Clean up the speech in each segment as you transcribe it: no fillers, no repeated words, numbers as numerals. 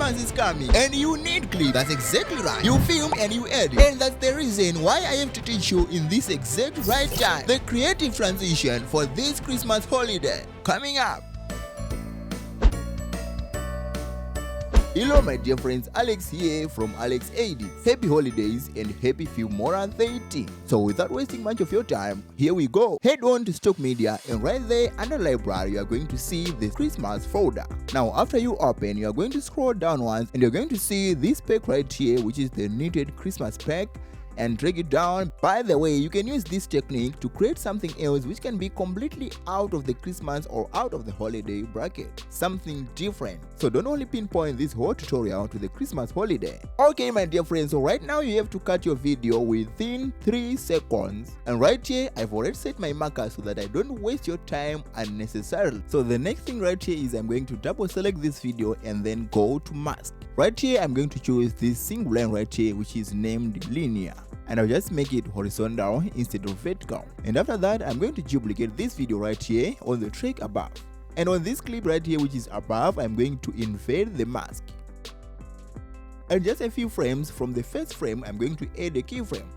Christmas is coming and you need clips. That's exactly right. You film and you edit. And that's the reason why I have to teach you in this exact right time the creative transition for this Christmas holiday. Coming up. Hello my dear friends, Alex here from Alex Edits. Happy holidays and happy Filmora 13. So without wasting much of your time, here we go. Head on to stock media and right there under library you are going to see the Christmas folder. Now after you open, you are going to scroll downwards and you're going to see this pack right here, which is the knitted Christmas pack, and drag it down. By the way, you can use this technique to create something else which can be completely out of the Christmas or out of the holiday bracket, something different. So don't only pinpoint this whole tutorial to the Christmas holiday. Okay my dear friends, so right now you have to cut your video within 3 seconds, and right here I've already set my marker so that I don't waste your time unnecessarily. So the next thing right here is I'm going to double select this video and then go to mask. Right here I'm going to choose this single line right here which is named linear, and I'll just make it horizontal instead of vertical. And after that I'm going to duplicate this video right here on the track above, and on this clip right here which is above I'm going to invert the mask, and just a few frames from the first frame I'm going to add a keyframe,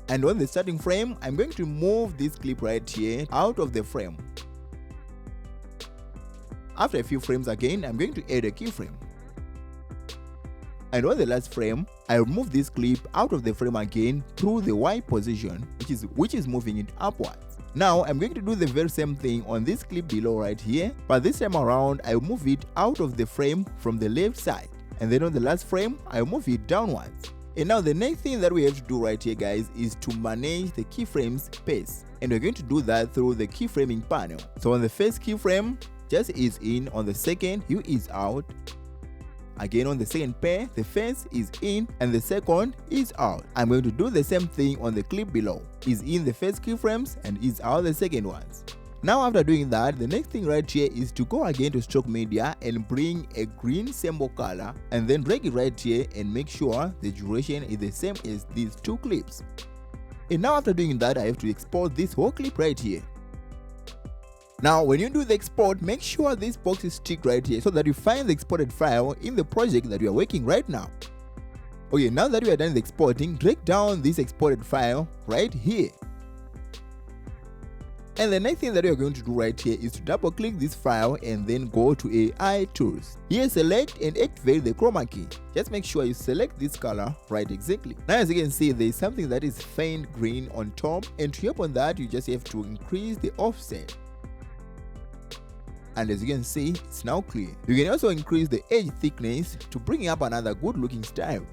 and on the starting frame I'm going to move this clip right here out of the frame. After a few frames again I'm going to add a keyframe, and on the last frame I remove this clip out of the frame again through the Y position, which is moving it upwards. Now I'm going to do the very same thing on this clip below right here, but this time around I move it out of the frame from the left side, and then on the last frame I move it downwards. And now the next thing that we have to do right here guys is to manage the keyframes pace, and we're going to do that through the keyframing panel. So on the first keyframe, just ease in, on the second you ease out. Again on the second pair, the first is in and the second is out. I'm going to do the same thing on the clip below. Ease in the first keyframes and ease out the second ones. Now after doing that, the next thing right here is to go again to stock media and bring a green symbol color and then drag it right here and make sure the duration is the same as these two clips. And now after doing that, I have to export this whole clip right here. Now when you do the export, make sure this box is ticked right here so that you find the exported file in the project that you are working right now. Okay, now that we are done with exporting, drag down this exported file right here. And the next thing that we are going to do right here is to double click this file and then go to AI tools. Here select and activate the Chroma Key. Just make sure you select this color right exactly. Now as you can see, there is something that is faint green on top, and to help on that you just have to increase the offset. And as you can see, it's now clear. You can also increase the edge thickness to bring up another good looking style.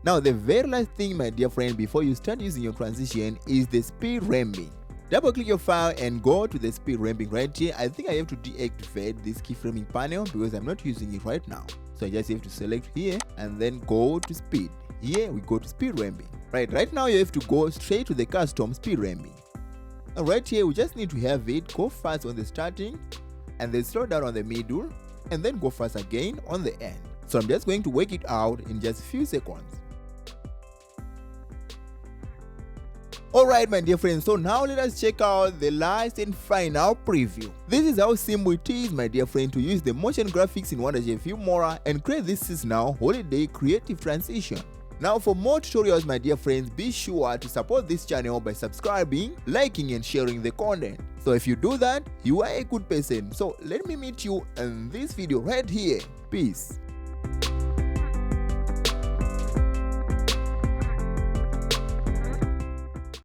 Now the very last thing my dear friend before you start using your transition is the speed ramping. Double click your file and go to the speed ramping right here. I think I have to deactivate this keyframing panel because I'm not using it right now. So I just have to select here and then go to speed. Here we go to speed ramping. Right now you have to go straight to the custom speed ramping. And right here we just need to have it go fast on the starting, and then slow down on the middle, and then go fast again on the end. So I'm just going to work it out in just a few seconds. Alright my dear friends, so now let us check out the last and final preview. This is how simple it is my dear friend to use the motion graphics in Wondershare Filmora and create this seasonal holiday creative transition. Now for more tutorials my dear friends, be sure to support this channel by subscribing, liking and sharing the content. So if you do that, you are a good person. So let me meet you in this video right here. Peace.